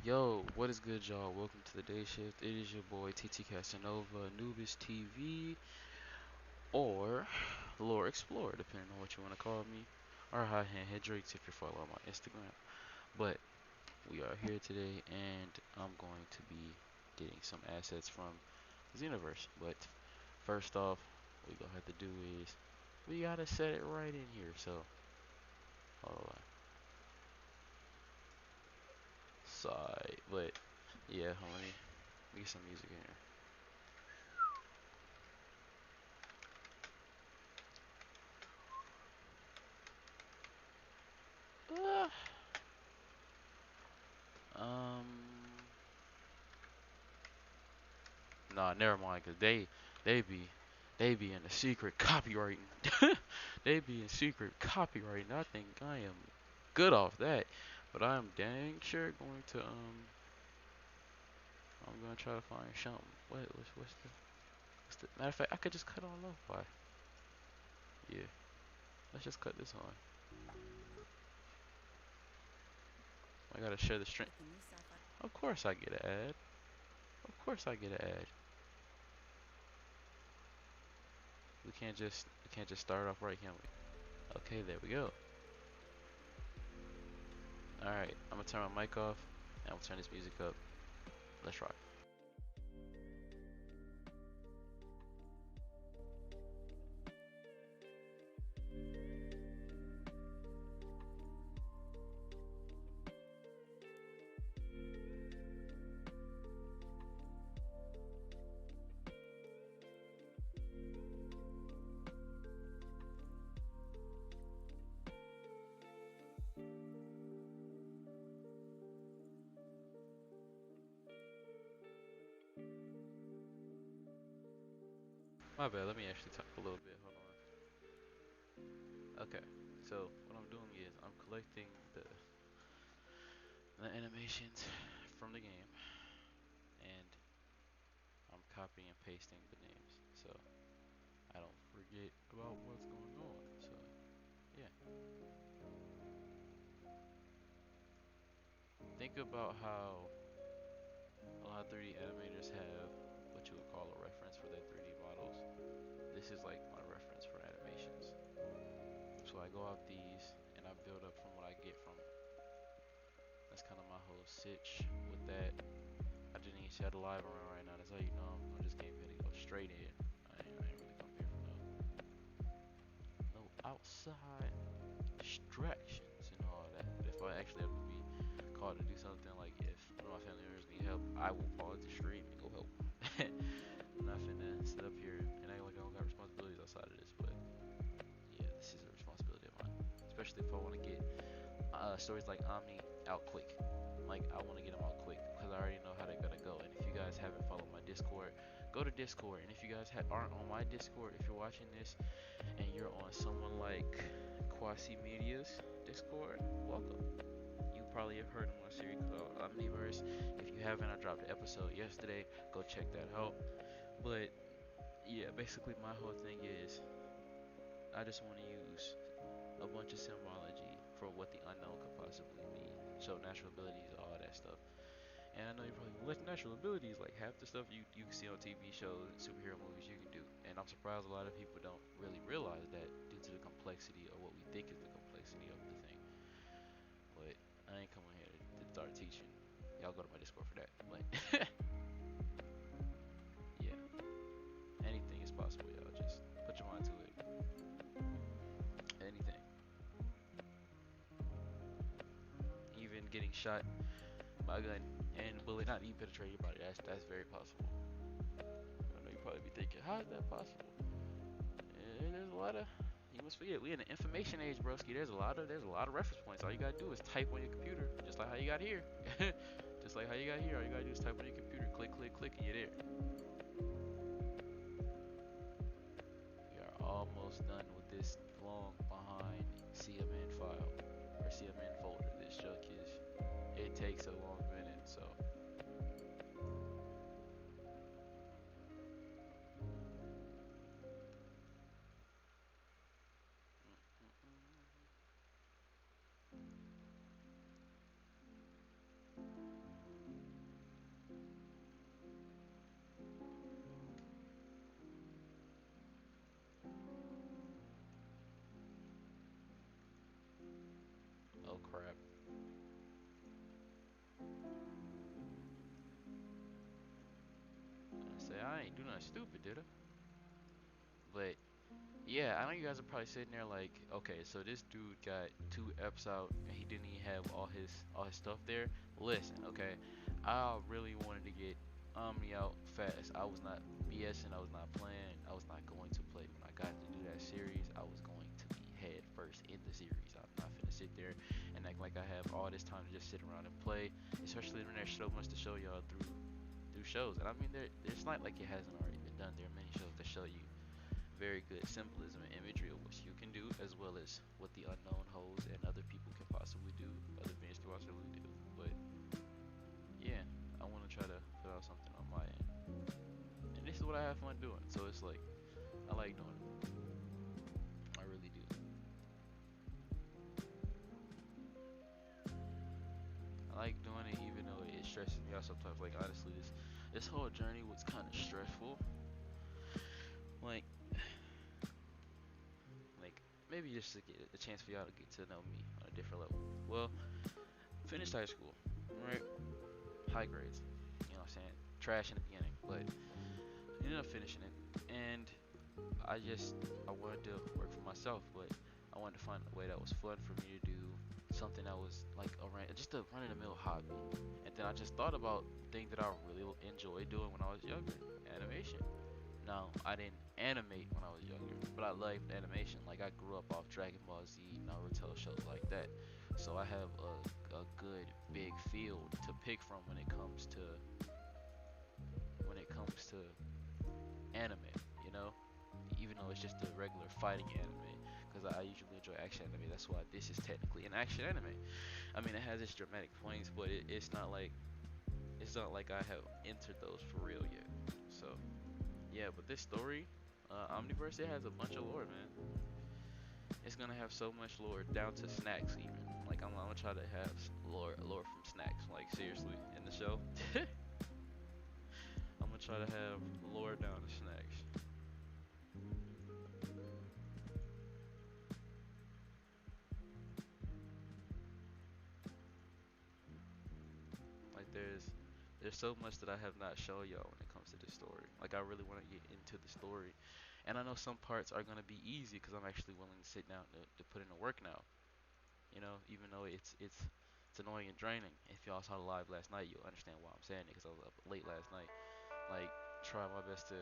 Yo, what is good, y'all? Welcome to the day shift. It is your boy TT Cassanova, Anubis TV, or Lore Explorer, depending on what you want to call me, or High Hand Hendrix if you're following my Instagram. But we are here today, and I'm going to be getting some assets from Xenoverse. But first off, what we gonna have to do is we gotta set it right in here. So, hold on. Side, but yeah, let me get some music in here. Uh, um, nah, never mind, cause they be in the secret copywriting. They be in secret copywriting. I think I am good off that, but I'm dang sure going to I'm gonna try to find something. What's the matter of fact? I could just cut on lo-fi. Yeah, let's just cut this on. I gotta share the stream. Of course I get an ad. Of course I get an ad. We can't just start off right, can we? Okay, there we go. Alright, I'm gonna turn my mic off and we'll turn this music up. Let's rock. My bad, let me actually talk a little bit. Hold on. Okay, so what I'm doing is I'm collecting the animations from the game and I'm copying and pasting the names so I don't forget about what's going on. So, yeah. Think about how a lot of 3D animators have what you would call a reference for their 3D models. This is like my reference for animations. So I go out these and I build up from what I get from it. That's kind of my whole sitch with that. I didn't even see the live run right now. That's how you know I just came here to go straight in. I ain't really come here for no outside distractions and all that. But if I actually have to be called to do something, like if one of my family members need help, I will pause the stream and go help. I'm not finna sit up here and act like I don't got responsibilities outside of this, but yeah, this is a responsibility of mine. Especially if I want to get stories like Omni out quick. Like, I want to get them out quick because I already know how they're gonna go. And if you guys haven't followed my Discord, go to Discord. And if you guys aren't on my Discord, if you're watching this and you're on someone like Quasi Media's Discord, welcome. You probably have heard of my series called Omniverse. If you haven't, I dropped an episode yesterday. Go check that out. But yeah, basically my whole thing is I just want to use a bunch of symbology for what the unknown could possibly mean. So natural abilities, all that stuff. And I know you're probably, what's natural abilities? Like half the stuff you can see on TV shows and superhero movies you can do. And I'm surprised a lot of people don't really realize that due to the complexity of what we think is the complexity of the thing. But I ain't coming here to start teaching. Y'all go to my Discord for that. But yeah, anything is possible, y'all. Just put your mind to it. Anything. Even getting shot by a gun and the bullet not even penetrate your body. That's very possible. I know you probably be thinking, how is that possible? And there's a lot of, you must forget, we in the information age, broski. There's a lot of reference points. All you gotta do is type on your computer, just like how you got here. Just like how you got here. All you gotta do is type on your computer, click, click, click, and you're there. We are almost done with this long behind CMN file or CMN folder. This junk is, it takes a long minute, so. stupid, dude. But yeah, I know you guys are probably sitting there like, okay, so this dude got 2 eps out and he didn't even have all his stuff there. Listen, okay, I really wanted to get Omni out fast. I was not BSing, I was not playing, I was not going to play. When I got to do that series, I was going to be head first in the series. I'm not finna sit there and act like I have all this time to just sit around and play, especially when there's so much to show y'all through shows. And I mean, it's not like it hasn't already been done. There are many shows that show you very good symbolism and imagery of what you can do, as well as what the unknown holds and other people can possibly do, other beings can possibly do. But yeah, I want to try to put out something on my end, and this is what I have fun doing. So it's like I like doing it. I really do. I like doing it, even though it stresses me out sometimes. Like honestly, this whole journey was kind of stressful. Like like maybe just to get a chance for y'all to get to know me on a different level. Well, finished high school, right? High grades, you know what I'm saying? Trash in the beginning, but ended up finishing it. And I wanted to work for myself, but I wanted to find a way that was fun for me to do, something that was like just a run of the mill hobby. And then I just thought about the thing that I really enjoyed doing when I was younger, animation. Now, I didn't animate when I was younger, but I loved animation. Like I grew up off Dragon Ball Z, Naruto, shows like that. So I have a good big field to pick from when it comes to anime, you know? Even though it's just a regular fighting anime, because I usually enjoy action anime. That's why this is technically an action anime. I mean, it has its dramatic points, but it's not like I have entered those for real yet. So yeah, but this story, Omniverse, it has a bunch of lore, man. It's gonna have so much lore down to snacks even. Like I'm gonna try to have lore from snacks. Like seriously, in the show, I'm gonna try to have lore down to snacks. Like there's so much that I have not shown y'all when it comes to this story. Like I really want to get into the story, and I know some parts are gonna be easy because I'm actually willing to sit down to put in the work now. You know, even though it's annoying and draining. If y'all saw the live last night, you'll understand why I'm saying it because I was up late last night. Like try my best to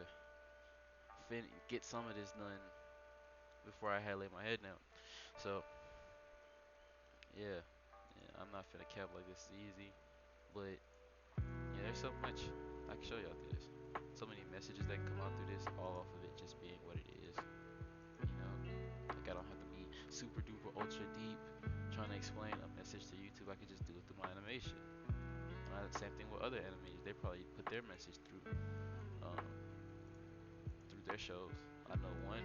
get some of this done before I had to lay my head down. So yeah, yeah, I'm not finna cap like this is easy, but yeah, there's so much I can show y'all through this. So many messages that can come out through this, all off of it just being what it is. You know, like I don't have to be super duper ultra deep trying to explain a message to YouTube. I could just do it through my animation. And the same thing with other animators. They probably put their message um, through their shows. I know one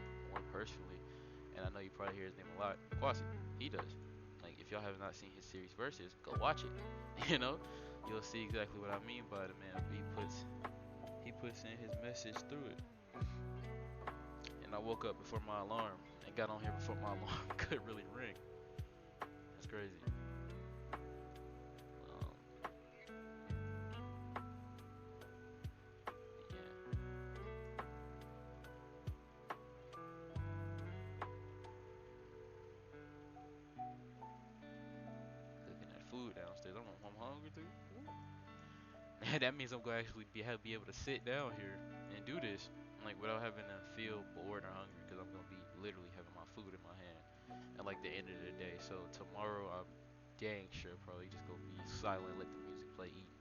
personally, and I know you probably hear his name a lot. Quasi, he does. Like if y'all have not seen his series Versus, go watch it. You know, you'll see exactly what I mean by the man. He puts in his message through it. And I woke up before my alarm and got on here before my alarm could really ring. That's crazy. Um, yeah, cooking that food downstairs. I'm hungry too. That means I'm gonna actually be able to sit down here and do this, like without having to feel bored or hungry, because I'm gonna be literally having my food in my hand at like the end of the day. So tomorrow I'm dang sure probably just gonna be silent, let the music play, eat.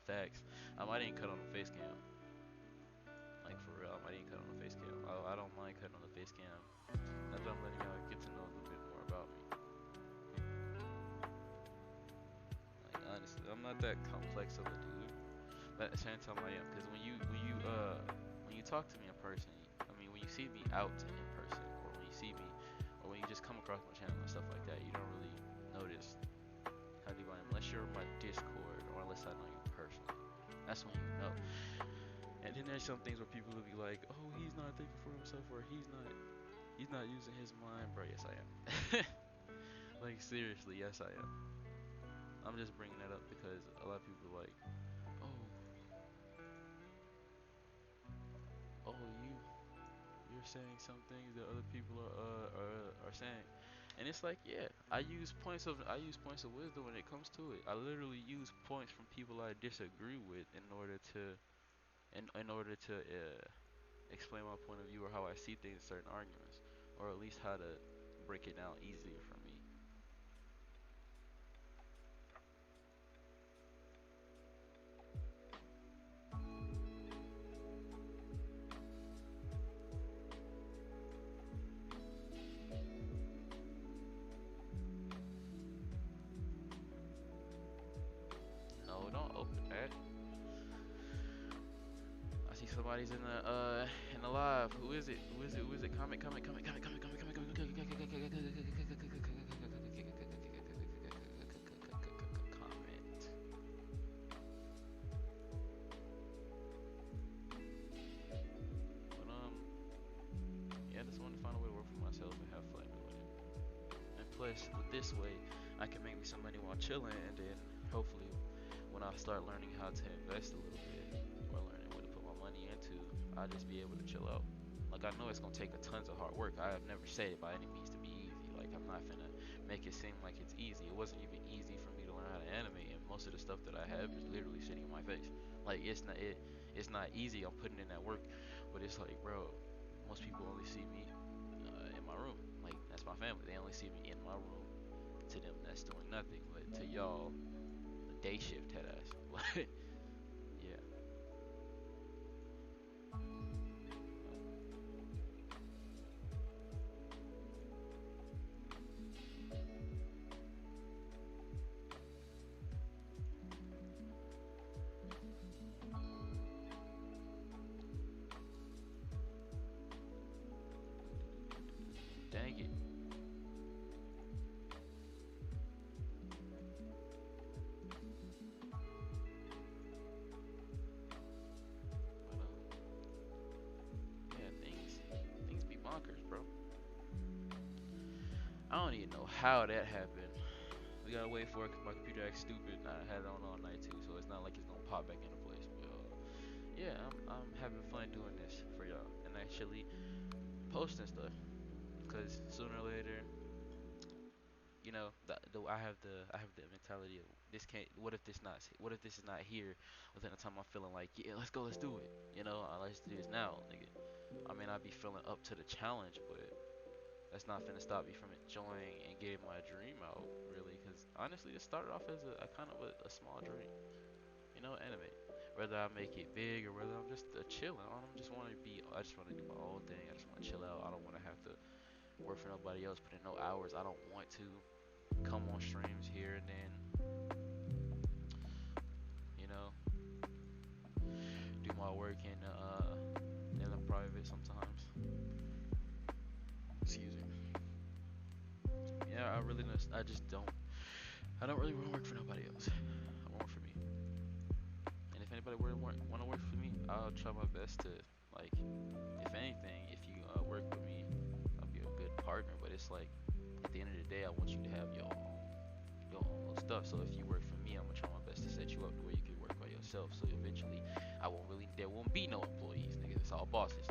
Facts. I might even cut on the face cam. Like for real, I might even cut on the face cam. I don't mind cutting on the face cam. Now that I'm letting y'all get to know a little bit more about me. Like honestly, I'm not that complex of a dude. But at the same time, I am, because when you talk to me in person, I mean, when you see me out in person, or when you see me, or when you just come across my channel and stuff like that, you don't really notice how deep I am unless you're on my Discord or unless I know you personally. That's when you know. And then there's some things where people will be like, "Oh, he's not thinking for himself," or "He's not using his mind." Bro, yes I am. Like seriously, yes I am. I'm just bringing that up because a lot of people are like, "Oh, oh, you're saying some things that other people are saying, and it's like, yeah, I use points of wisdom when it comes to it. I literally use points from people I disagree with in order to explain my point of view or how I see things in certain arguments, or at least how to break it down easier for me. No, don't open that. I see somebody's in the live. Who is it? Who is it? Who is it? Comment. But yeah, I just want to find a way to work for myself and have fun doing it. And plus, with this way, I can make me some money while chilling, and then hopefully, when I start learning how to invest a little bit or learning what to put my money into, I'll just be able to chill out. Like, I know it's gonna take a tons of hard work. I have never said it by any means to be easy. Like, I'm not finna make it seem like it's easy. It wasn't even easy for me to learn how to animate, and most of the stuff that I have is literally sitting in my face. Like, it's not easy. I'm putting in that work, but it's like, bro, most people only see me in my room. Like, that's my family. They only see me in my room. To them, that's doing nothing. But to y'all, a day shift head ass. Like, yeah. Dang it. But yeah, things be bonkers, bro. I don't even know how that happened. We gotta wait for it 'cause my computer acts stupid. And I had it on all night too, so it's not like it's gonna pop back into place. But yeah, I'm having fun doing this for y'all and actually posting stuff. Cause sooner or later, I have the mentality of this can't. What if this is not here within the time I'm feeling like, yeah, let's go, let's do it. Let's do this now, nigga. I may not be feeling up to the challenge, but that's not finna stop me from enjoying and getting my dream out, really. Because honestly, it started off as a kind of a small dream, anime. Whether I make it big or whether I'm just chilling, I just want to do my own thing. I just want to chill out. I don't want to have to work for nobody else, put in no hours. I don't want to come on streams here and then, you know, do my work in the private sometimes. Excuse me. Yeah, I just don't. I don't really want to work for nobody else. I want to work for me. And if anybody want to work for me, I'll try my best to, like, if anything, if you work with me, I'll be a good partner. But it's like, at the end of the day, I want you to have your own little stuff. So if you work for me, I'm gonna try my best to set you up to where you can work by yourself. So eventually, there won't be no employees, nigga. It's all bosses.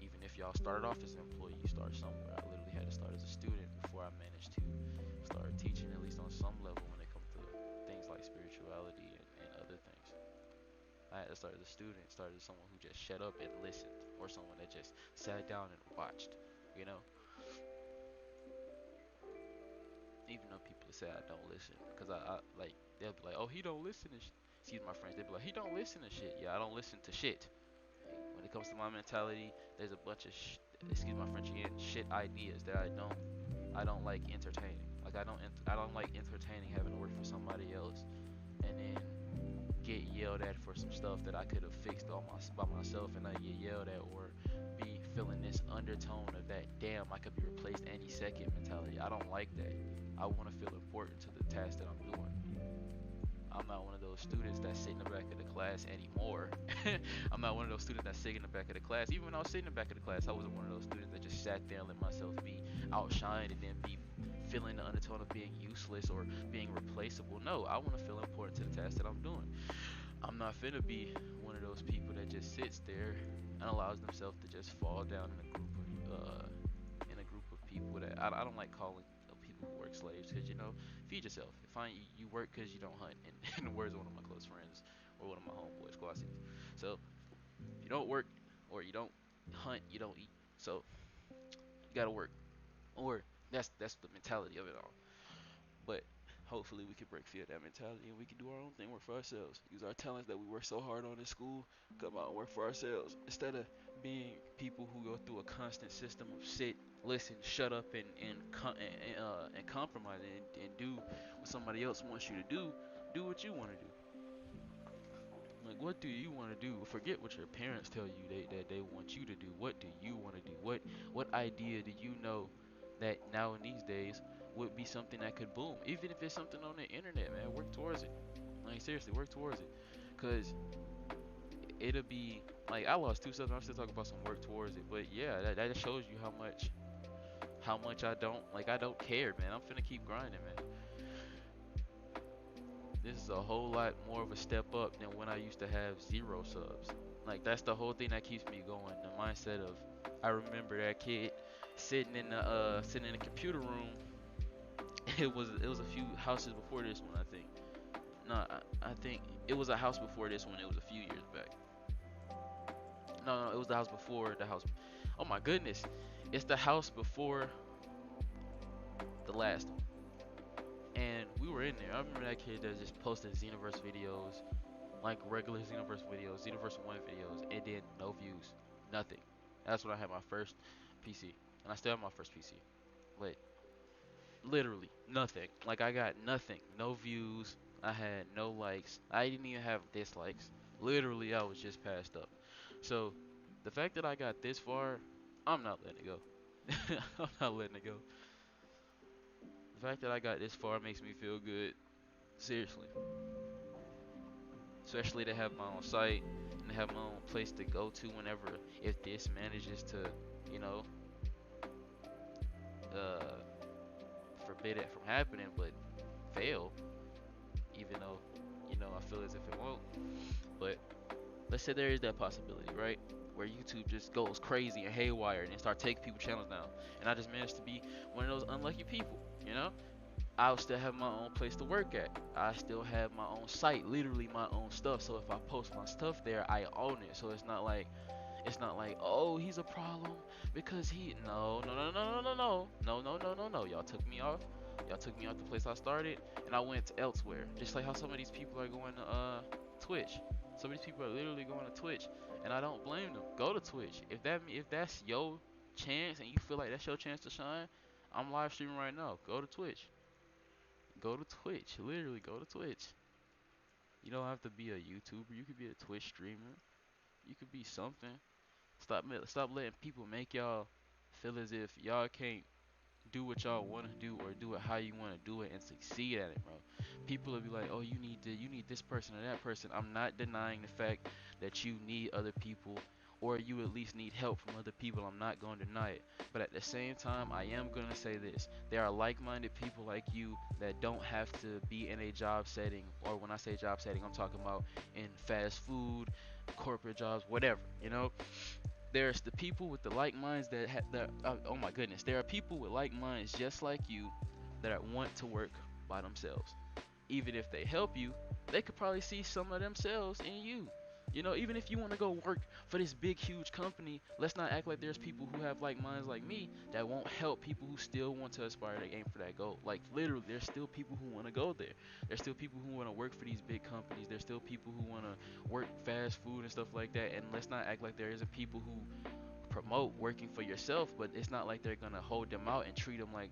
Even if y'all started off as an employee, you start somewhere. I literally had to start as a student before I managed to start teaching, at least on some level, when it comes to things like spirituality and other things. I had to start as a student, started as someone who just shut up and listened, or someone that just sat down and watched, you know? Even though people say I don't listen, because I like, they'll be like, oh, he don't listen to excuse my French, they'll be like, he don't listen to shit. Yeah, I don't listen to shit. When it comes to my mentality, there's a bunch of excuse my French again, shit ideas that I don't like entertaining. Like, I don't like entertaining having to work for somebody else and then get yelled at for some stuff that I could have fixed by myself, and I get yelled at, or be feeling this undertone of that damn I could be replaced any second mentality. I don't like that. I want to feel important to the task that I'm doing. I'm not one of those students that sit in the back of the class anymore. I'm not one of those students that sit in the back of the class. Even when I was sitting in the back of the class, I wasn't one of those students that just sat there and let myself be outshined and then be feeling the undertone of being useless or being replaceable. No, I want to feel important to the task that I'm doing. I'm not finna be one of those people that just sits there and allows themselves to just fall down in a group of people that I don't like calling people who work slaves, because feed yourself. Fine, you work because you don't hunt, in the words of one of my close friends or one of my homeboys, Glossies. So if you don't work or you don't hunt, you don't eat. So you gotta work, or that's the mentality of it all. But hopefully we can break free of that mentality and we can do our own thing, work for ourselves, use our talents that we work so hard on in school, come out and work for ourselves instead of being people who go through a constant system of sit, listen, shut up, and compromise and do what somebody else wants you to do. Do what you want to do. Like, what do you want to do? Forget what your parents tell you that they want you to do. What do you want to do? What idea do you know that now in these days would be something that could boom? Even if it's something on the internet, man, work towards it. Like, seriously, work towards it. Cause it'll be like, I lost 2 subs. I'm still talking about some work towards it. But yeah, that just shows you how much I don't care, man. I'm finna keep grinding, man. This is a whole lot more of a step up than when I used to have 0 subs. Like, that's the whole thing that keeps me going. The mindset of, I remember that kid sitting in the computer room. It was a few houses before this one, I think. No, I think it was a house before this one. It was a few years back. No, it was the house before the house. Oh my goodness, it's the house before the last one. And we were in there. I remember that kid that just posted Xenoverse videos, like regular Xenoverse videos, Xenoverse 1 videos, and then no views, nothing. That's when I had my first PC, and I still have my first PC. But literally nothing. Like, I got nothing, no views. I had no likes. I didn't even have dislikes. Literally, I was just passed up. So the fact that I got this far, I'm not letting it go. I'm not letting it go. The fact that I got this far makes me feel good. Seriously. Especially to have my own site and to have my own place to go to whenever, if this manages to, you know, uh, forbid it from happening, but fail, even though, I feel as if it won't. But let's say there is that possibility, right? Where YouTube just goes crazy and haywire and start taking people's channels down. And I just managed to be one of those unlucky people, you know? I'll still have my own place to work at. I still have my own site, literally my own stuff. So if I post my stuff there, I own it. So it's not like, oh, he's a problem because he no. Y'all took me off. Y'all took me off the place I started, and I went to elsewhere. Just like how some of these people are going to Twitch. Some of these people are literally going to Twitch, and I don't blame them. Go to Twitch. If that's your chance and you feel like that's your chance to shine, I'm live streaming right now. Go to Twitch. Go to Twitch. Literally go to Twitch. You don't have to be a YouTuber. You could be a Twitch streamer. You could be something. Stop letting people make y'all feel as if y'all can't do what y'all want to do or do it how you want to do it and succeed at it, bro. People will be like, "Oh, you need this person or that person." I'm not denying the fact that you need other people or you at least need help from other people. I'm not going to deny it. But at the same time, I am going to say this. There are like-minded people like you that don't have to be in a job setting, or when I say job setting, I'm talking about in fast food, corporate jobs, whatever, there's the people with the like minds oh my goodness, there are people with like minds just like you that want to work by themselves. Even if they help you, they could probably see some of themselves in you. Even if you want to go work for this big huge company, let's not act like there's people who have like minds like me that won't help people who still want to aspire to aim for that goal. Like, literally, there's still people who want to go there. There's still people who want to work for these big companies. There's still people who want to work fast food and stuff like that. And let's not act like there isn't people who promote working for yourself, but it's not like they're gonna hold them out and treat them like,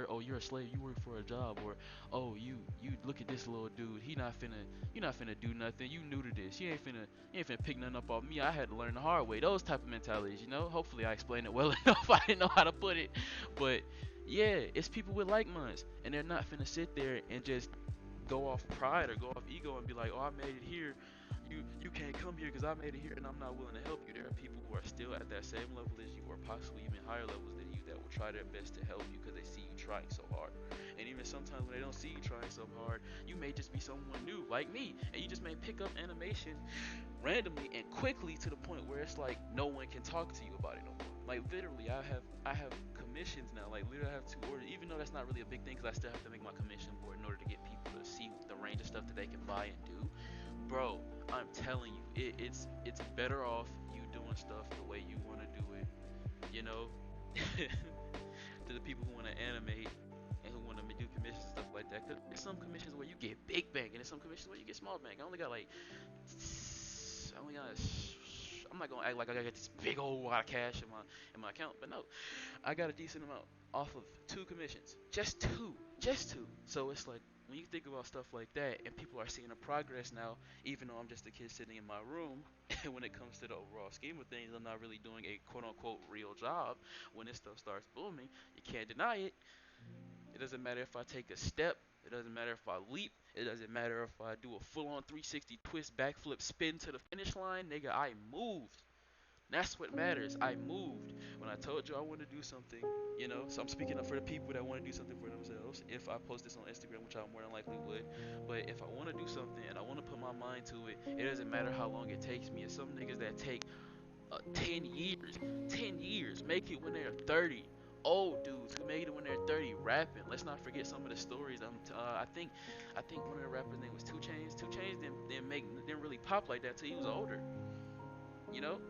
oh, you're a slave, you work for a job, or oh, you look at this little dude, you not finna do nothing, you new to this, you ain't finna pick nothing up off me, I had to learn the hard way. Those type of mentalities, hopefully I explained it well enough. I didn't know how to put it, but yeah, it's people with like minds, and they're not finna sit there and just go off pride or go off ego and be like, oh, I made it here, you can't come here because I made it here and I'm not willing to help you. There are people who are still at that same level as you, or possibly even higher levels than you, that will try their best to help you because they see you trying so hard. And even sometimes when they don't see you trying so hard, you may just be someone new like me, and you just may pick up animation randomly and quickly to the point where it's like no one can talk to you about it no more. Like literally, I have commissions now. Like literally, I have 2 orders. Even though that's not really a big thing, because I still have to make my commission board in order to get people to see the range of stuff that they can buy and do. Bro, I'm telling you, it's better off you doing stuff the way you want to do it. You know, to the people who want to animate and who want to do commissions and stuff like that. Cause there's some commissions where you get big bang, and there's some commissions where you get small bang. I only got like, I only got. I'm not gonna act like I got this big old wad of cash in my account, but no, I got a decent amount off of 2 commissions, just two. So it's like when you think about stuff like that, and people are seeing a progress now, even though I'm just a kid sitting in my room. And when it comes to the overall scheme of things, I'm not really doing a quote unquote real job. When this stuff starts booming, you can't deny it. It doesn't matter if I take a step. It doesn't matter if I leap. It doesn't matter if I do a full-on 360 twist, backflip, spin to the finish line. Nigga, I moved. That's what matters. I moved. When I told you I wanted to do something, so I'm speaking up for the people that want to do something for themselves. If I post this on Instagram, which I more than likely would, but if I want to do something and I want to put my mind to it, it doesn't matter how long it takes me. It's some niggas that take 10 years, 10 years, make it when they're 30. Old dudes who made it when they're 30 rapping. Let's not forget some of the stories. I think one of the rappers' name was 2 Chainz. 2 Chainz didn't really pop like that till he was older.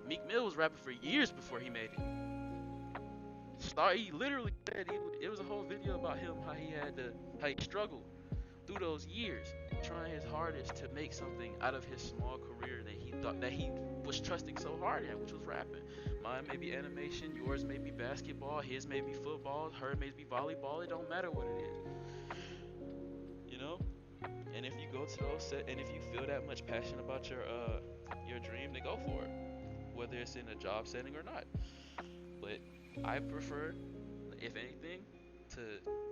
Meek Mill was rapping for years before he made it. He literally said it was a whole video about him how he struggled through those years, trying his hardest to make something out of his small career that he thought that he was trusting so hard in, which was rapping. Mine may be animation, yours may be basketball, his may be football, her may be volleyball. It don't matter what it is, you know. And if you go to those set, and if you feel that much passion about your dream, then go for it, whether it's in a job setting or not. But I prefer, if anything, to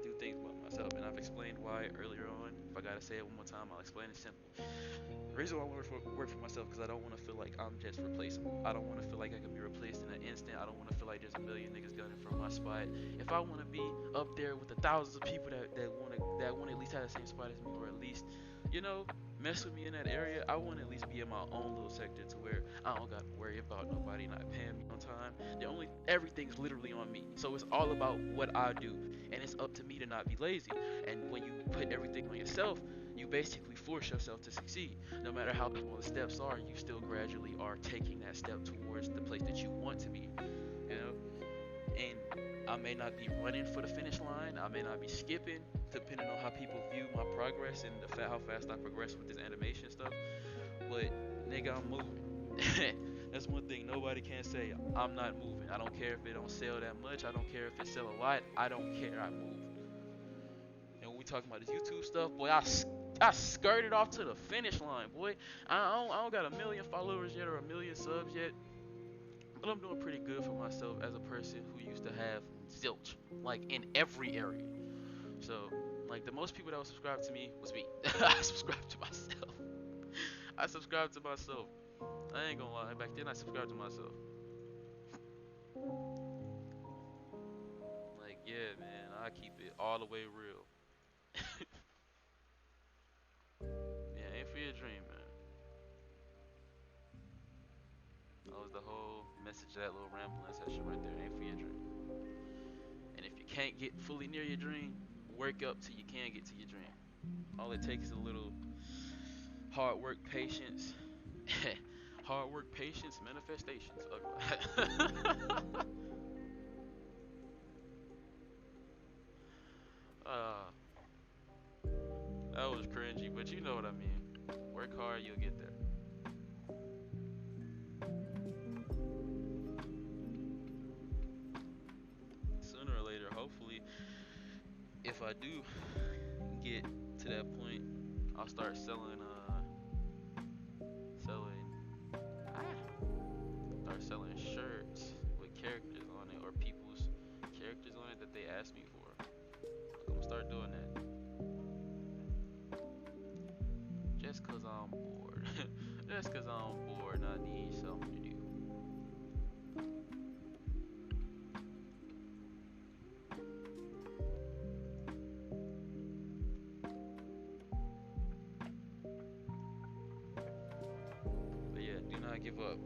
do things by myself. And I've explained why earlier on. If I gotta say it one more time, I'll explain it simple. The reason why I want to work for myself because I don't want to feel like I'm just replaceable. I don't want to feel like I can be replaced in an instant. I don't want to feel like there's a million niggas gunning for my spot. If I want to be up there with the thousands of people that want to at least have the same spot as me, or at least, mess with me in that area, I want to at least be in my own little sector to where I don't got to worry about nobody not paying me on time. Everything's literally on me. So it's all about what I do, and it's up to me to not be lazy. And when you put everything on yourself, you basically force yourself to succeed. No matter how small the steps are, you still gradually are taking that step towards the place that you want to be. You know, and I may not be running for the finish line. I may not be skipping, depending on how people view my progress and how fast I progress with this animation stuff. But nigga, I'm moving. That's one thing nobody can say. I'm not moving. I don't care if it don't sell that much. I don't care if it sell a lot. I don't care. I move. And when we talking about this YouTube stuff, boy, I skirted off to the finish line, boy. I don't got a million followers yet or a million subs yet, but I'm doing pretty good for myself as a person who used to have zilch, like in every area. So, like the most people that would subscribe to me was me. I subscribed to myself. I subscribed to myself. I ain't gonna lie. Back then, I subscribed to myself. Like, yeah, man, I keep it all the way real. Yeah, ain't for your dream, man. That was the whole message of that little rambling session right there. Ain't for your dream. And if you can't get fully near your dream, work up till you can get to your dream. All it takes is a little hard work, patience. Hard work, patience, manifestations. uh, that was cringy, but you know what I mean. Work hard, you'll get there. Sooner or later, hopefully, if I do get to that point, I'll start selling start selling shirts with characters on it or people's characters on it that they ask me for. I'm gonna start doing that just cause I'm bored. Just cause I'm bored and I need something to do. But yeah, give up.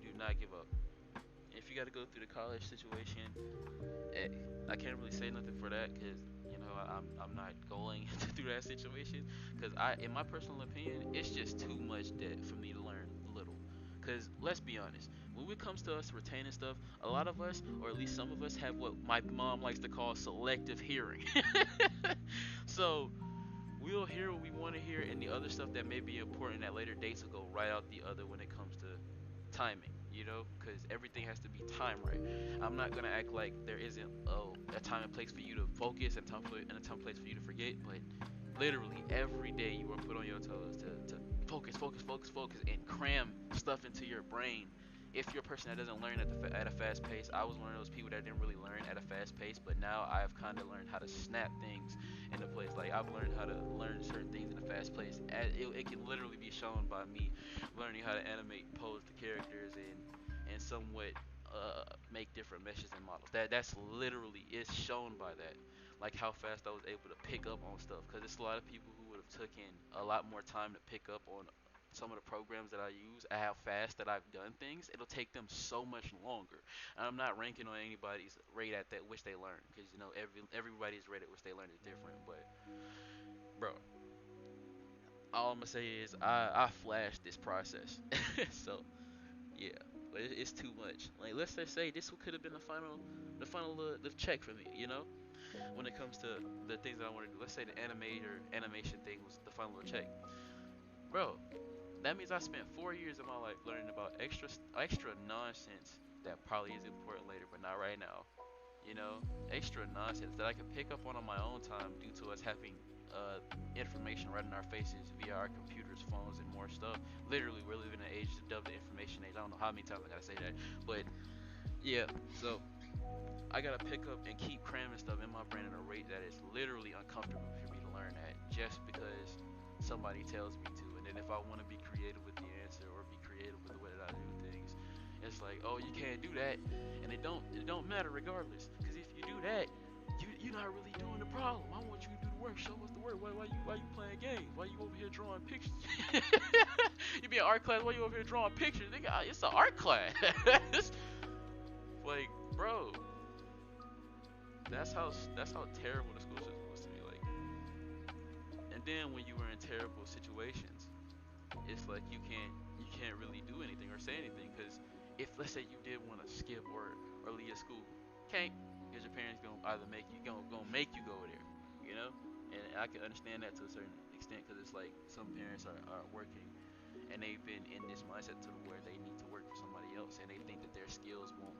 Do not give up. If you got to go through the college situation, eh, I can't really say nothing for that because I'm not going through that situation because in my personal opinion, it's just too much debt for me to learn little. Because let's be honest, when it comes to us retaining stuff, a lot of us, or at least some of us, have what my mom likes to call selective hearing. So we'll hear what we want to hear, and the other stuff that may be important at later dates will go right out the other when it comes to timing, because everything has to be time right. I'm not gonna act like there isn't a time and place for you to focus and a time and place for you to forget, but literally every day you are put on your toes to focus, focus, focus, focus, and cram stuff into your brain. If you're a person that doesn't learn at a fast pace, I was one of those people that didn't really learn at a fast pace, but now I've kind of learned how to snap things into place. Like I've learned how to learn certain things in a fast pace. It can literally be shown by me learning how to animate, pose the characters, and somewhat make different meshes and models. That's literally is shown by that. Like how fast I was able to pick up on stuff, because it's a lot of people who would have taken a lot more time to pick up on some of the programs that I use, and how fast that I've done things. It'll take them so much longer. And I'm not ranking on anybody's rate at that which they learn, because everybody's rate at which they learn is different. But bro, all I'm gonna say is I flashed this process. So yeah, but it's too much. Like let's just say this could have been the final the check for me. When it comes to the things that I want to do. Let's say the animation thing was the final little check, bro. That means I spent 4 years of my life learning about extra nonsense that probably is important later, but not right now. Extra nonsense that I can pick up on my own time due to us having information right in our faces via our computers, phones, and more stuff. Literally, we're living in an age of the information age. I don't know how many times I gotta say that, but yeah. So I gotta pick up and keep cramming stuff in my brain at a rate that is literally uncomfortable for me to learn at, just because somebody tells me to. And then if I want to be creative with the answer or be creative with the way that I do things, it's like, oh, you can't do that, and it don't matter regardless. Because if you do that, you're not really doing the problem. I want you to do the work. Show us the work. Why you playing games? Why you over here drawing pictures? You be in art class. Why you over here drawing pictures? Nigga, it's an art class. Like, bro, that's how terrible the school system was to me. Like, and then when you were in terrible situations, it's like you can't really do anything or say anything, because if let's say you did want to skip or leave school, can't, because your parents gonna either gonna make you go there, you know. And I can understand that to a certain extent, because it's like some parents are working and they've been in this mindset to where they need to work for somebody else, and they think that their skills won't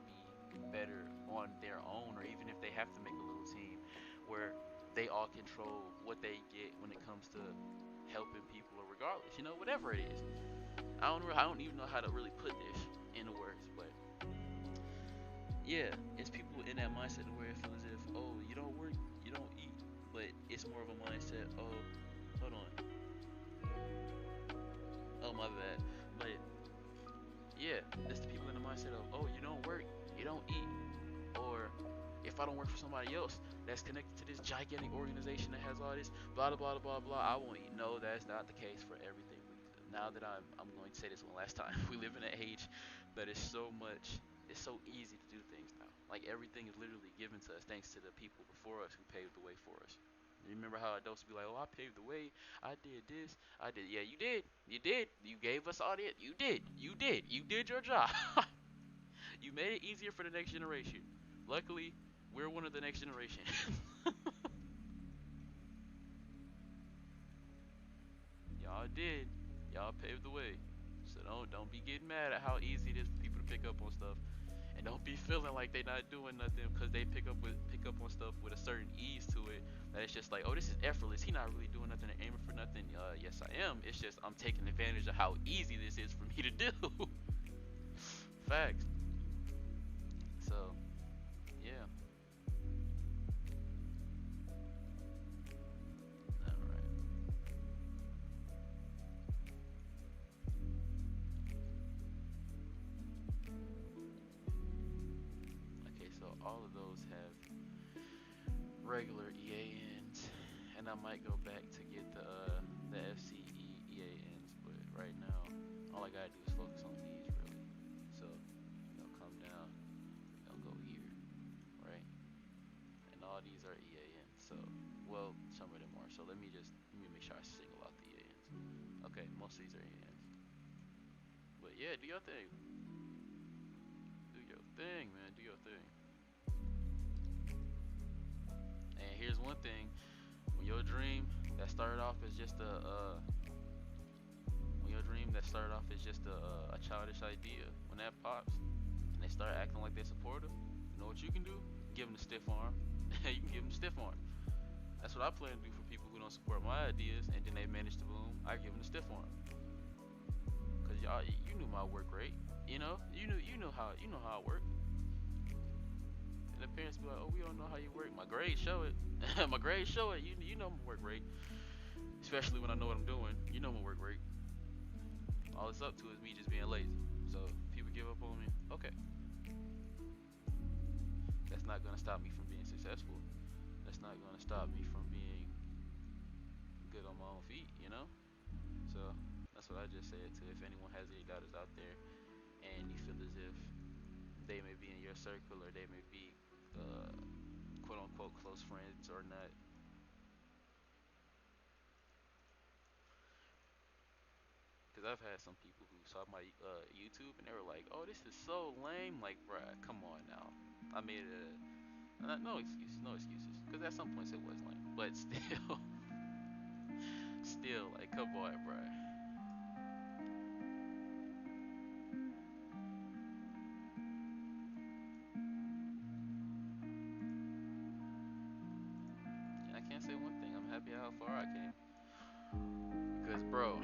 be better on their own, or even if they have to make a little team where they all control what they get when it comes to helping people, or regardless, whatever it is. I don't even know how to really put this into words, but yeah, it's people in that mindset where it feels as if, oh, you don't work, you don't eat, but it's more of a mindset. Oh, hold on, oh my bad, but yeah, it's the people in the mindset of, oh, you don't work, you don't eat, or if I don't work for somebody else that's connected to this gigantic organization that has all this blah blah blah blah blah, I won't eat. No, that's not the case for everything. Now that I'm going to say this one last time, we live in an age that is so much. It's so easy to do things now. Like everything is literally given to us thanks to the people before us who paved the way for us. You remember how adults would be like, "Oh, I paved the way. I did this. I did." Yeah, you did. You did. You gave us all that. You did. You did. You did your job. You made it easier for the next generation. Luckily, we're one of the next generation. Y'all did. Y'all paved the way. So don't be getting mad at how easy it is for people to pick up on stuff. And don't be feeling like they not doing nothing because they pick up on stuff with a certain ease to it. That it's just like, oh, this is effortless. He not really doing nothing and aiming for nothing. Yes, I am. It's just I'm taking advantage of how easy this is for me to do. Facts. So, yeah. All right. Okay, so all of those have regular EANs, and I might go back to get the FCE EANs, but right now all all I gotta do is focus on these really. So we're gonna come down, we're gonna go here, right? And all these are EANs. So well, some of them are. So let me make sure I single out the EANs. Okay, most of these are EANs. But yeah, do your thing. Do your thing, man. Do your thing. And here's one thing: when your dream that started off as just when your dream that started off as just a childish idea, when that pops and they start acting like they're supportive, you know what you can do? Give them the stiff arm. You can give them the stiff arm. That's what I plan to do for people who don't support my ideas, and then they manage to boom. I give them the stiff arm, cause y'all, you knew my work rate. You know how I work. And the parents be like, "Oh, we don't know how you work." My grades show it. My grades show it. You know my work rate, especially when I know what I'm doing. You know my work rate. All it's up to is me just being lazy. So people give up on me. Okay, that's not gonna stop me from being successful. That's not gonna stop me from being good on my own feet. So that's what I just said to. If anyone has any doubters out there, and you feel as if they may be in your circle or they may be uh, quote unquote close friends or not. Because I've had some people who saw my YouTube and they were like, "Oh, this is so lame." Like, bruh, come on now. I made no excuses, no excuses. Because at some points it was lame, but still, still, like, come on, bruh. And I can't say one thing. I'm happy how far I came. Because, bro,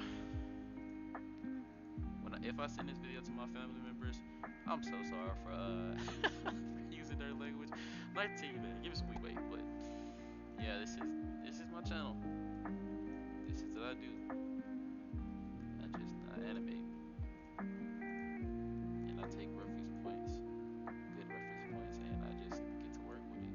if I send this video to my family members, I'm so sorry for for using their language. Like, to you, man, give me some leeway. But yeah, this is my channel. This is what I do. I animate and I take reference points, good reference points, and I just get to work with it.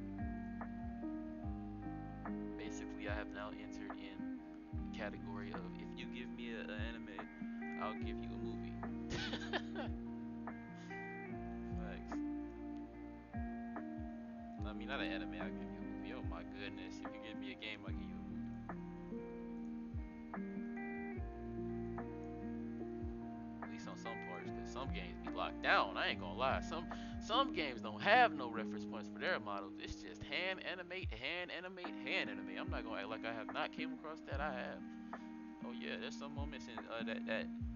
Basically, I have now entered in the category of if you give me an anime, I'll give you a movie. Facts. I mean, not an anime, I'll give you a movie. Oh my goodness. If you give me a game, I'll give you a movie. At least on some parts, because some games be locked down. I ain't gonna lie. Some games don't have no reference points for their models. It's just hand animate, hand animate, hand animate. I'm not gonna act like I have not came across that. I have. Oh yeah, there's some moments in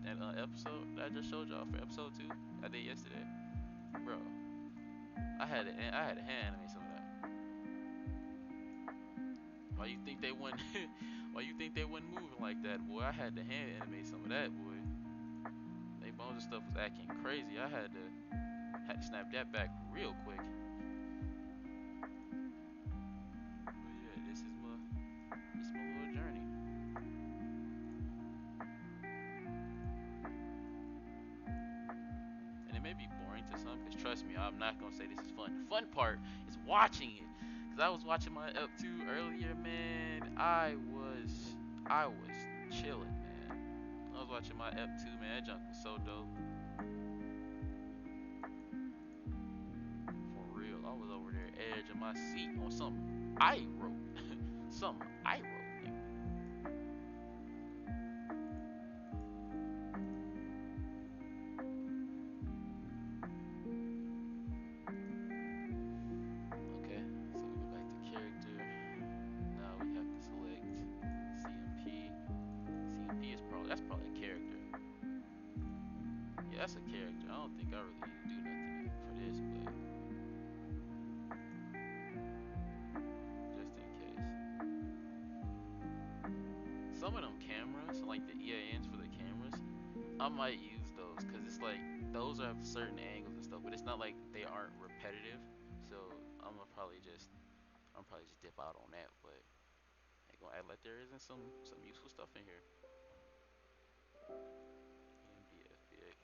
that episode that I just showed y'all for episode 2 I did yesterday, bro. I had to hand animate some of that. Why you think they wouldn't? Why you think they wasn't moving like that, boy? I had to hand animate some of that, boy. They bones and stuff was acting crazy. I had to snap that back real quick. But yeah, this is my little journey. And it may be boring to some, because trust me, I'm not gonna say this is fun. The fun part is watching it. Cause I was watching my up 2 earlier, man. I was chilling, man. I was watching my up 2, man. That junk was so dope. For real. I was over there edge of my seat on something I wrote. Something I wrote, nigga. Okay, so we go back to character. Now we have to select CMP. CMP is probably a character. Yeah, that's a character. I don't think I really need to do nothing for this, but just in case. Some of them cameras, like the EANs for the cameras, I might use those because it's like those have certain angles and stuff, but it's not like they aren't repetitive. So I'm probably just dip out on that, but I ain't gonna act like there isn't some useful stuff in here. NBFPX.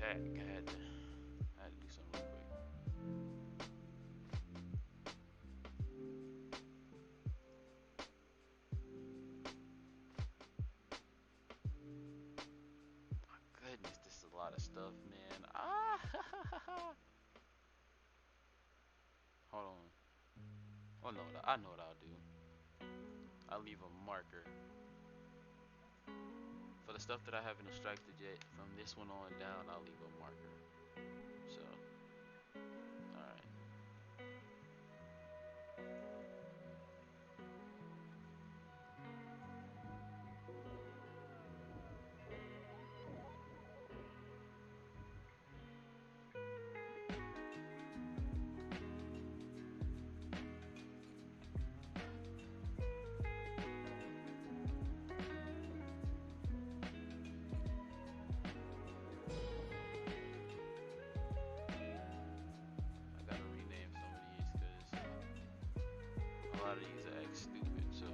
I had to do something real quick. My goodness, this is a lot of stuff, man. Hold on. Oh no, I know what I'll do. I'll leave a marker for the stuff that I haven't extracted yet. From this one on down, I'll leave a marker. So, all right. I gotta rename some of these because a lot of these are act stupid. So.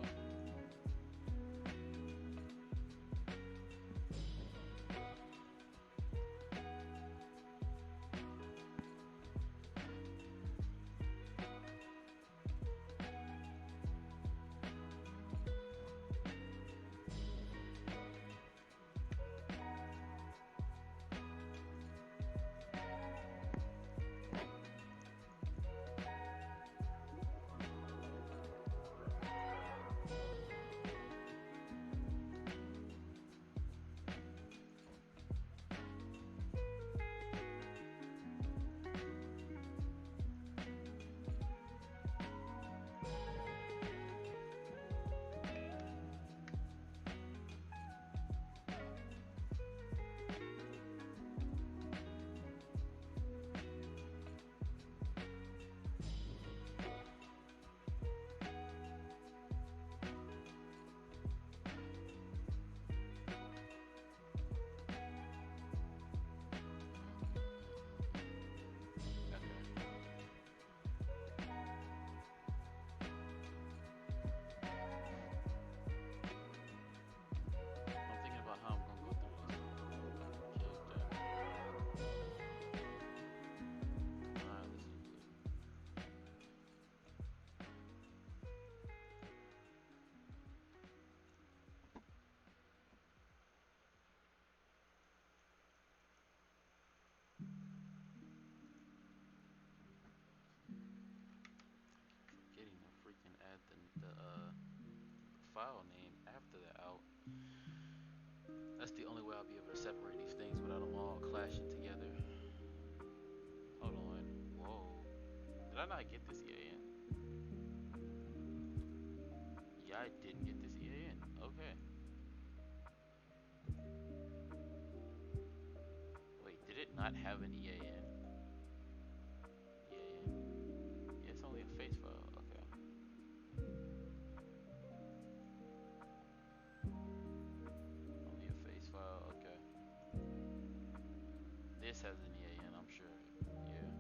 I'm thinking about how I'm gonna go through this. Kill that. Alright, let's do it. Forgetting to freaking add the file name after the out. That's the only way I'll be able to separate these things without them all clashing together. Hold on. Whoa. Did I not get this EAN? Yeah, I didn't get this EAN. Okay. Wait, did it not have an EAN? EAN? Yeah, it's only a face file. Okay. Only a face file. Okay. This has an EAN, I'm sure. Yeah.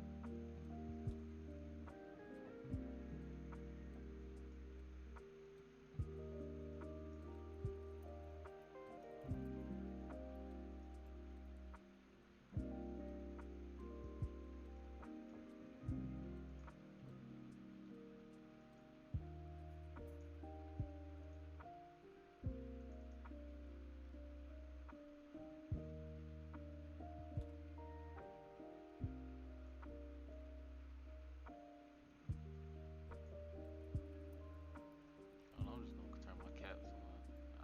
Hold on, I'm just gonna turn my caps on.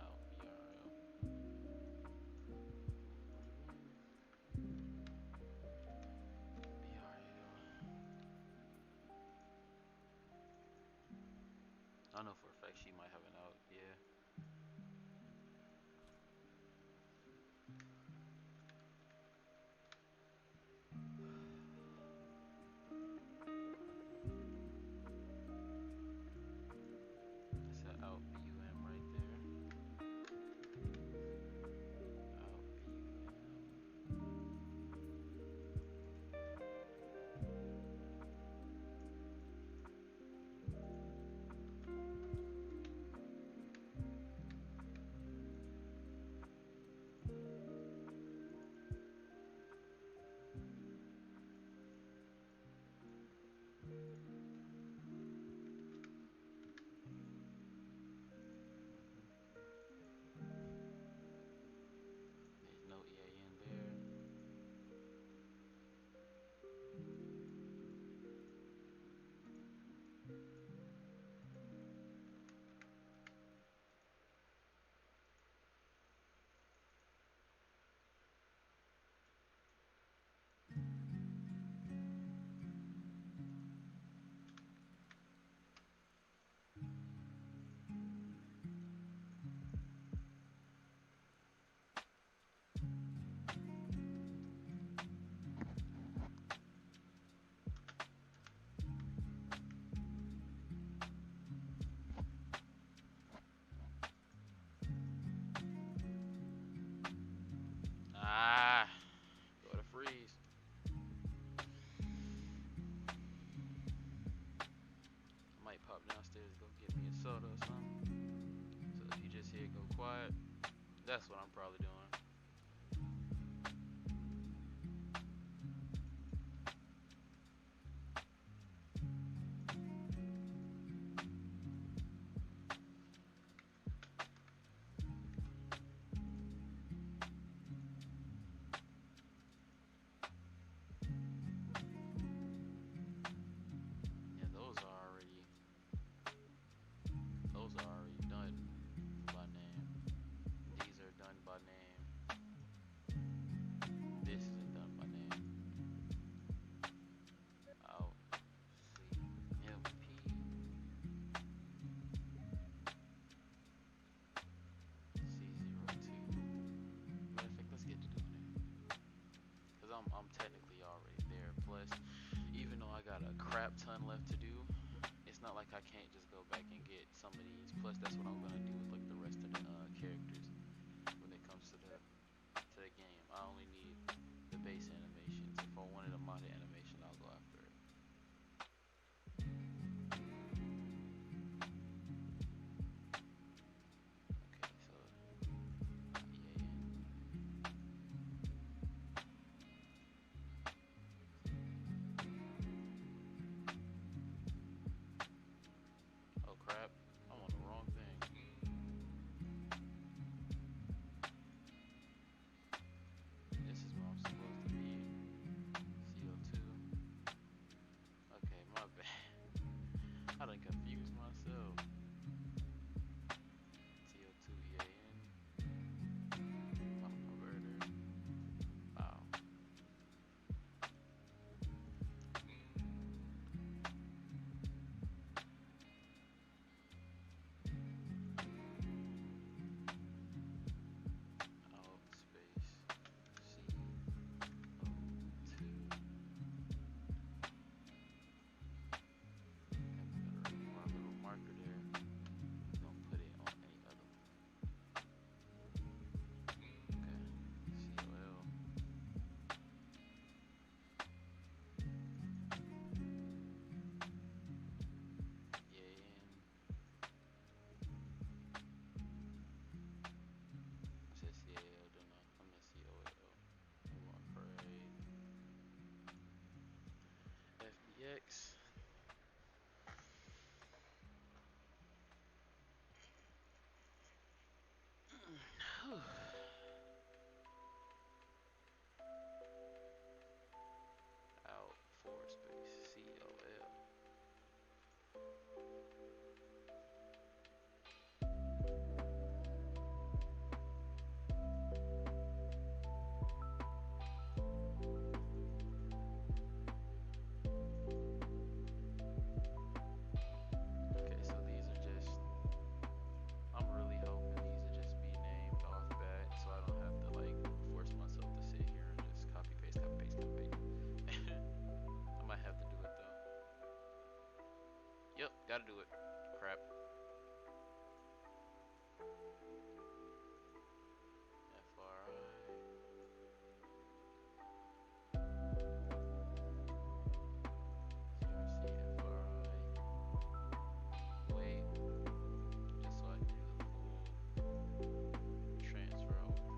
Out. BRL. BRL. I know for a fact she might have an out. Yeah. That's an out BUM right there. Out BUM. technically already there. Plus, even though I got a crap ton left to do, it's not like I can't just go back and get some of these. Plus, that's what I'm gonna do with like the rest of the characters when it comes to the game. I only need the base animations. If I wanted a modded animation, I'll go after it. Okay, so EAN. Oh crap, I'm on the wrong thing. This is where I'm supposed to be. CO2. Okay, my bad. I done confused myself. CO2 EAN. Oh, converter. Wow. Out space CO2. And we're gonna remove our little marker there. We're gonna put it on any other one. Okay. COL. EAN. It says CAL, don't know. I meant COL. We want to create FBX. Out forward space COL. Okay, so these are just, I'm really hoping these are just be named off bat so I don't have to like force myself to sit here and just copy paste, copy paste, copy paste. I might have to do it though. Yep, gotta do it. Crap. FRI. CRC FRI. Wait, just so I can do the full transfer over.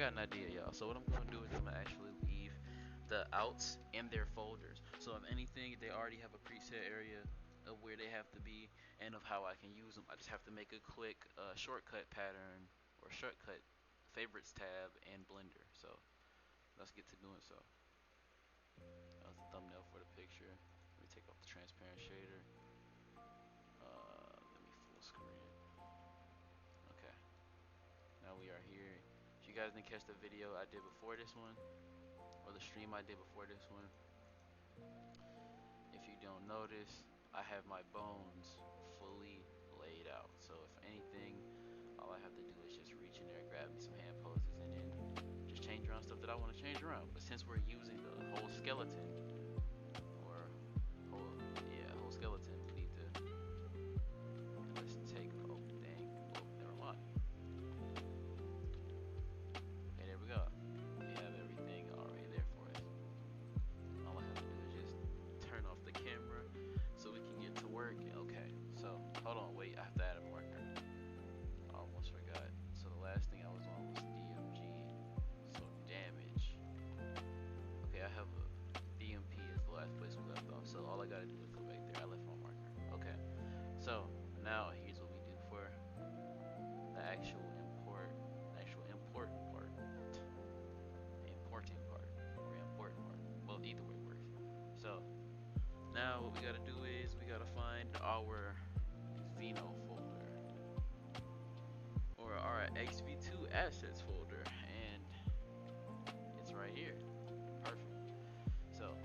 got an idea, y'all. So what I'm gonna do is I'm gonna actually leave the outs in their folders. So if anything, they already have a preset area of where they have to be and of how I can use them. I just have to make a quick shortcut pattern or shortcut favorites tab in Blender. So let's get to doing so. That was the thumbnail for the picture. Let me take off the transparent shader. Let me full screen it. Okay. Now we are here. If you guys didn't catch the video I did before this one, or the stream I did before this one, if you don't notice, I have my bones fully laid out. So if anything, all I have to do is just reach in there, grab me some hand poses, and then just change around stuff that I want to change around. But since we're using the whole skeleton, or whole, yeah, whole skeleton, we need to, let's take, oh dang, oh, never mind. Okay, there we go. We have everything already there for us. All I have to do is just turn off the camera so we can get to work. Okay, so hold on, wait, I have to add a marker. I almost forgot. So the last thing I was on was DMG. So damage. Okay, I have a DMP is the last place we left off. So all I gotta do is go back there. I left my marker. Okay. So now here's what we do for the actual important part. Important part. Or important part. Well, either way works. So now what we gotta do is we gotta find our Xeno folder or our XV2 assets folder, and it's right here. Perfect. So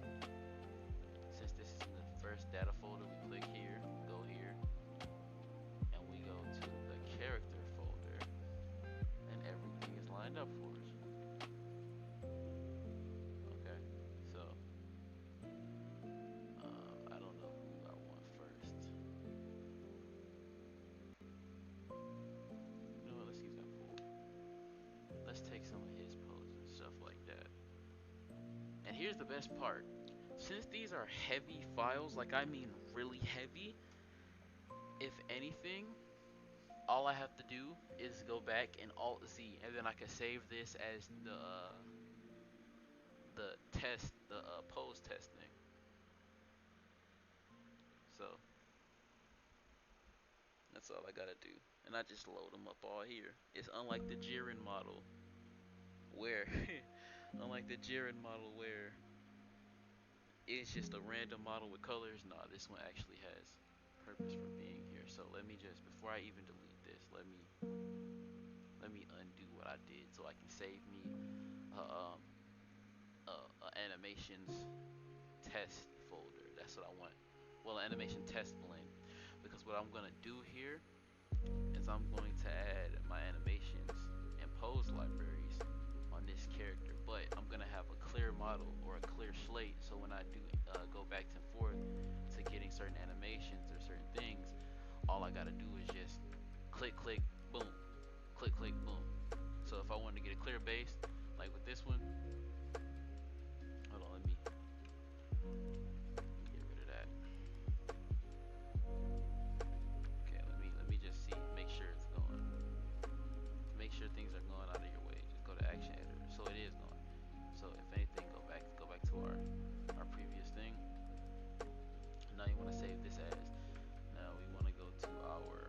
since this is in the first data folder, we click here, go here, and we go to the character folder, and everything is lined up for us. Okay, so I don't know who I want first. You know what? Let's use that pool. Let's take some of his poses and stuff like that. And here's the best part. Since these are heavy files, like I mean really heavy, if anything, all I have to do is go back and Alt Z, and then I can save this as the test, the pose testing. So that's all I gotta do, and I just load them up all here. It's unlike the Jiren model, where unlike the Jiren model where it's just a random model with colors. Nah, this one actually has purpose for being here. So let me just, before I even delete this, let me undo what I did so I can save me animations test folder. That's what I want. Well, animation test blend, because what I'm gonna do here is I'm going to add my animations and pose libraries on this character, but I'm gonna have a clear model or a clear slate, so when I do go back and forth to getting certain animations or certain things, all I gotta do is just click, click, boom, click, click, boom. So if I want to get a clear base, like with this one, hold on, let me get rid of that. Okay, let me just see, make sure it's going. Make sure things are going out of your way. Just go to Action Editor. So it is going. So if anything, go back to our previous thing. Now you want to save this as. Now we want to go to our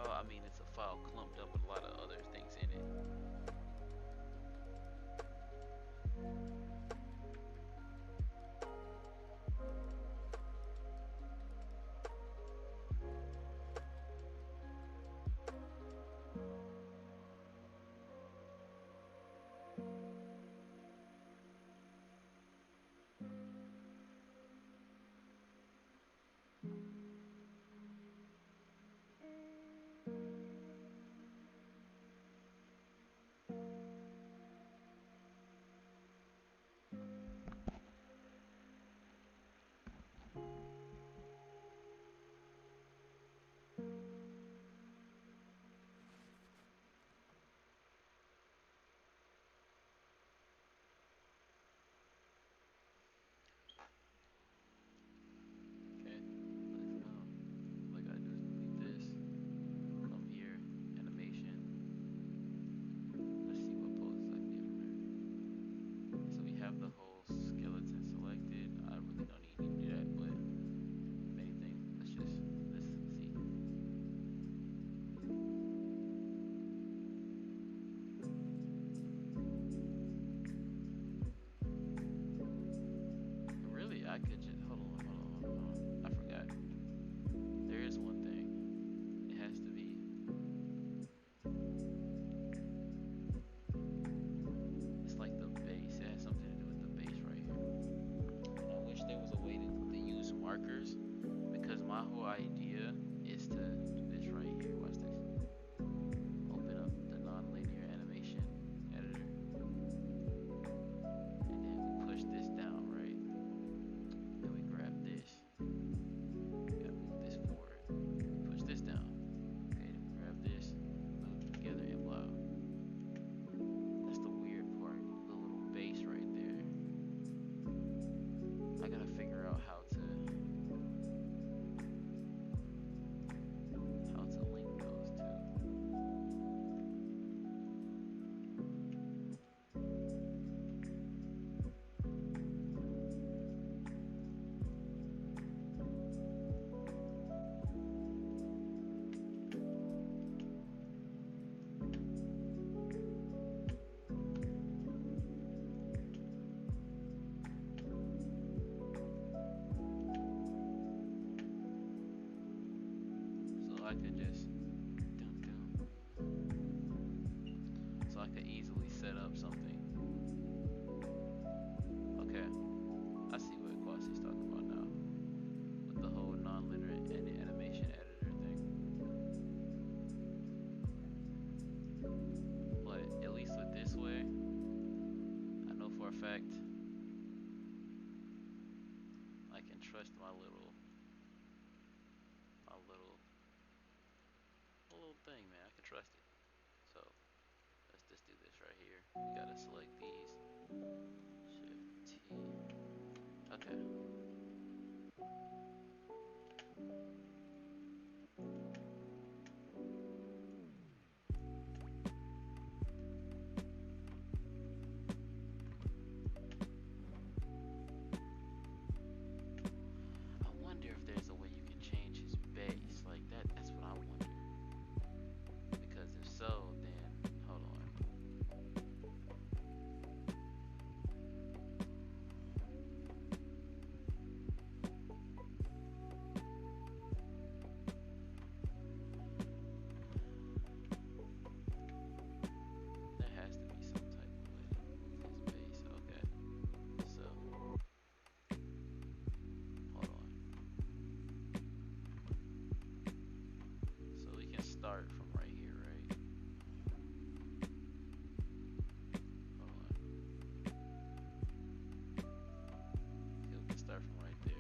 I mean, it's a file clumped up with a lot of other things in it. Okay, let's go. All I gotta do is delete this. Come here, animation. Let's see what poses I can get from there. So we have the whole skeleton selected. I really don't need you to do that, but if anything, let's see. Really, I could just hold on. I forgot. There is one thing. It has to be. It's like the base. It has something to do with the base right here. And I wish there was a way to use markers because my whole idea is to do this right here. Watch this. Open up the non-linear animation editor, and then we push this down, right? Then we grab this. We gotta move this forward. Push this down. Okay, then we grab this, move them together, and blah. That's the weird part. The little base right there. I gotta figure out how to link those two. So I could just dum dum. So I could easily set up something. Okay, I see what Quasi's talking about now with the whole non-linear animation editor thing. But at least with this way, I know for a fact I can trust my little thing, man. I can trust it. So let's just do this right here. You gotta select these. Shift T. Okay. I wonder if there's a way you can change his base like that. That's what I wonder. Because if so, then hold on. There has to be some type of way to move his base. Okay. So hold on. So we can start from right here, right? Hold on. Okay, we can start from right there.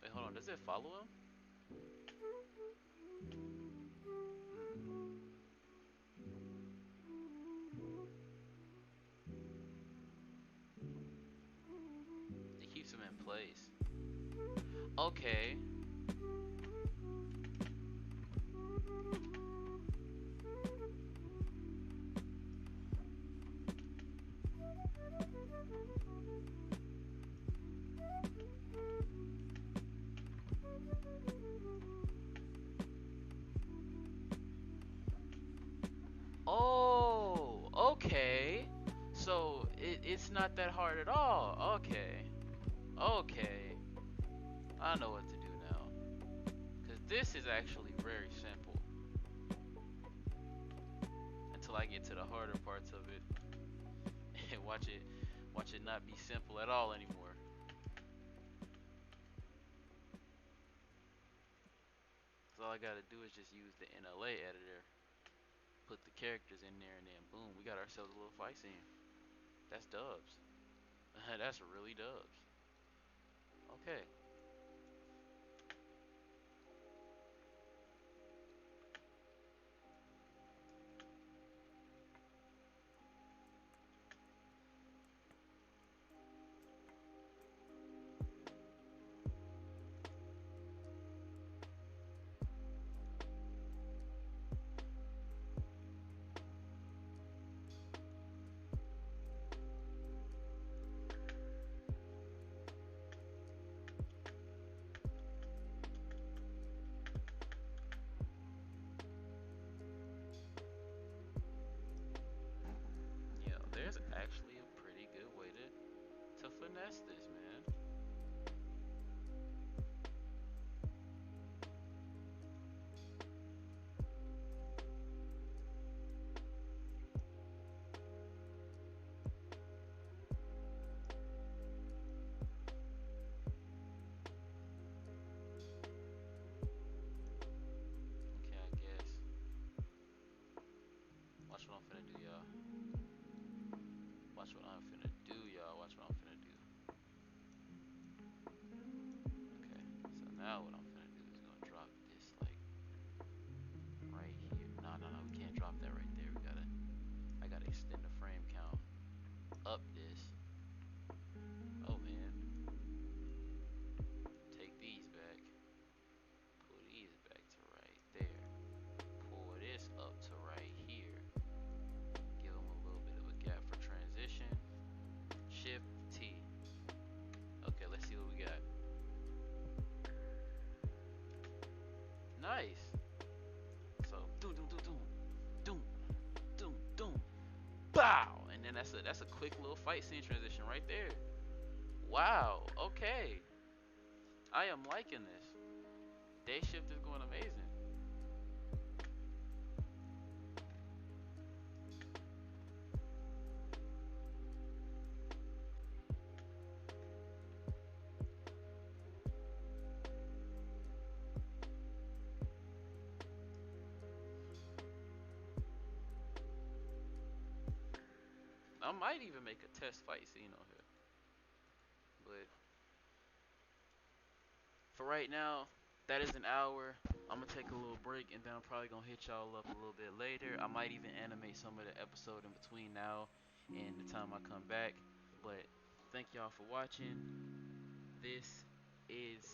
Wait, hold on. Does it follow him? Mm. It keeps him in place. Okay. It's not that hard at all. Okay. Okay. I know what to do now. Because this is actually very simple. Until I get to the harder parts of it. And watch it not be simple at all anymore. So all I gotta do is just use the NLA editor, put the characters in there, and then boom, we got ourselves a little fight scene. That's dubs. That's really dubs. Okay. Yeah, there's actually a pretty good way to finesse this, man. Okay, I guess. Watch what I'm finna do, y'all. Watch what I'm finna do, y'all. Watch what I'm finna do. Okay, so now what I'm finna do is gonna drop this like right here. No, no, no, we can't drop that right there. I gotta extend the frame count up this. Oh man, take these back. Pull these back to right there. Pull this up to right here. Give them a little bit of a gap for transition. Shift T. Okay, let's see what we got. Nice. So doom doom doom doom doom doom doom bow, and then that's a quick little fight scene transition right there. Wow. Okay. I am liking this. Day shift is going amazing. I might even make a test fight scene on here, but for right now, that is an hour. I'm gonna take a little break and then I'm probably gonna hit y'all up a little bit later. I might even animate some of the episode in between now and the time I come back. But thank y'all for watching. This is